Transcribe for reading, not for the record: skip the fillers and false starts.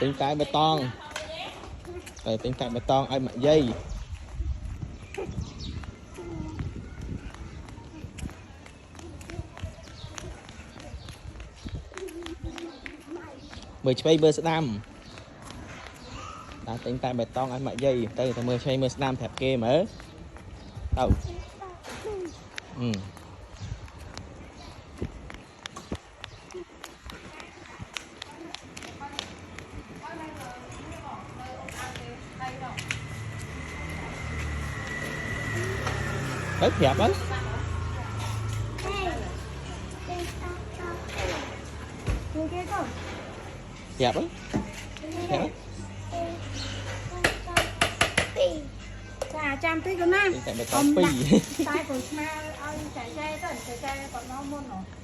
tính cái bê tông rồi tính cái bê tông ai mà dây mười chơi bơ đam đã tính cái bê tông ai mà dây tới mười chơi bơ đam thẹp kê mở đâu rất đẹp ấy đẹp ấy đẹp trăm tí con nam tại mày tao pi tay của cha ơi chạy còn nó muốn rồi